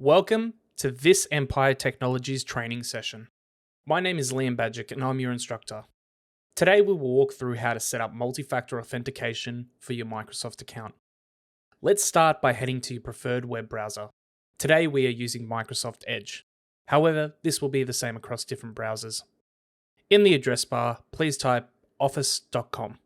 Welcome to this Empire Technologies training session. My name is Liam Badgick and I'm your instructor. Today we will walk through how to set up multi-factor authentication for your Microsoft account. Let's start by heading to your preferred web browser. Today we are using Microsoft Edge. However, this will be the same across different browsers. In the address bar, please type office.com.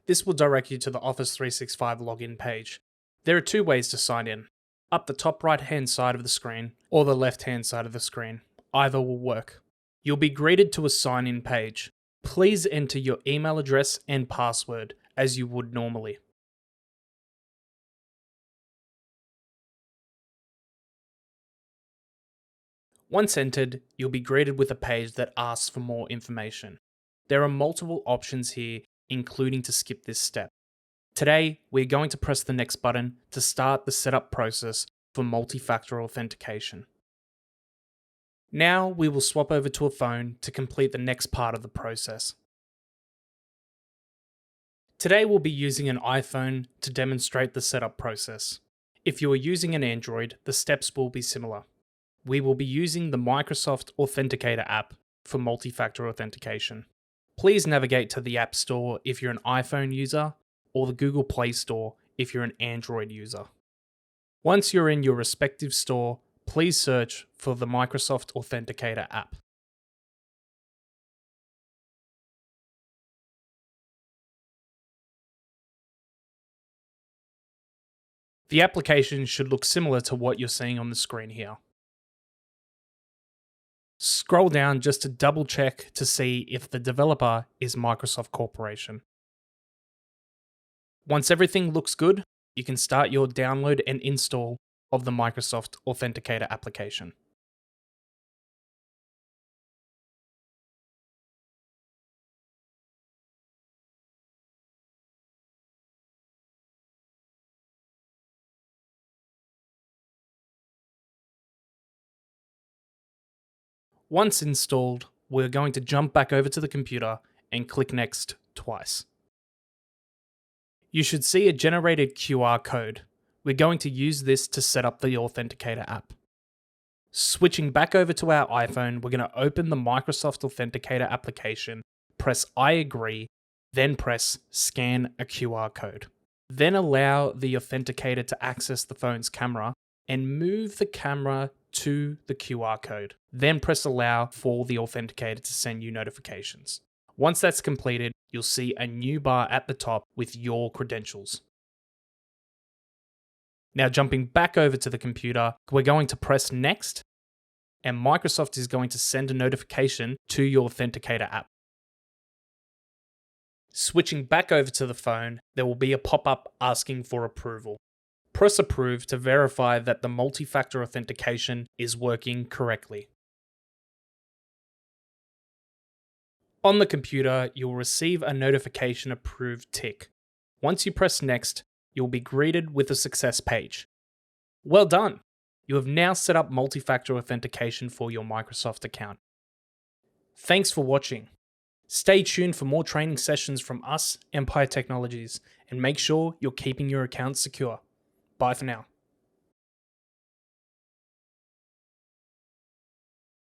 This will direct you to the Office 365 login page. There are two ways to sign in. Up the top right hand side of the screen or the left hand side of the screen. Either will work. You'll be greeted to a sign in page. Please enter your email address and password as you would normally. Once entered, you'll be greeted with a page that asks for more information. There are multiple options here, including to skip this step. Today, we're going to press the next button to start the setup process for multi-factor authentication. Now we will swap over to a phone to complete the next part of the process. Today we'll be using an iPhone to demonstrate the setup process. If you are using an Android, the steps will be similar. We will be using the Microsoft Authenticator app for multi-factor authentication. Please navigate to the App Store if you're an iPhone user, or the Google Play Store if you're an Android user. Once you're in your respective store, please search for the Microsoft Authenticator app. The application should look similar to what you're seeing on the screen here. Scroll down just to double check to see if the developer is Microsoft Corporation. Once everything looks good, you can start your download and install of the Microsoft Authenticator application. Once installed, we're going to jump back over to the computer and click Next twice. You should see a generated QR code. We're going to use this to set up the Authenticator app. Switching back over to our iPhone, we're going to open the Microsoft Authenticator application, press I agree, then press Scan a QR code. Then allow the Authenticator to access the phone's camera and move the camera to the QR code. Then press Allow for the Authenticator to send you notifications. Once that's completed, you'll see a new bar at the top with your credentials. Now jumping back over to the computer, we're going to press Next, and Microsoft is going to send a notification to your Authenticator app. Switching back over to the phone, there will be a pop-up asking for approval. Press Approve to verify that the multi-factor authentication is working correctly. On the computer, you'll receive a notification approved tick. Once you press Next, you'll be greeted with a success page. Well done! You have now set up multi-factor authentication for your Microsoft account. Thanks for watching. Stay tuned for more training sessions from us, Empire Technologies, and make sure you're keeping your account secure. Bye for now.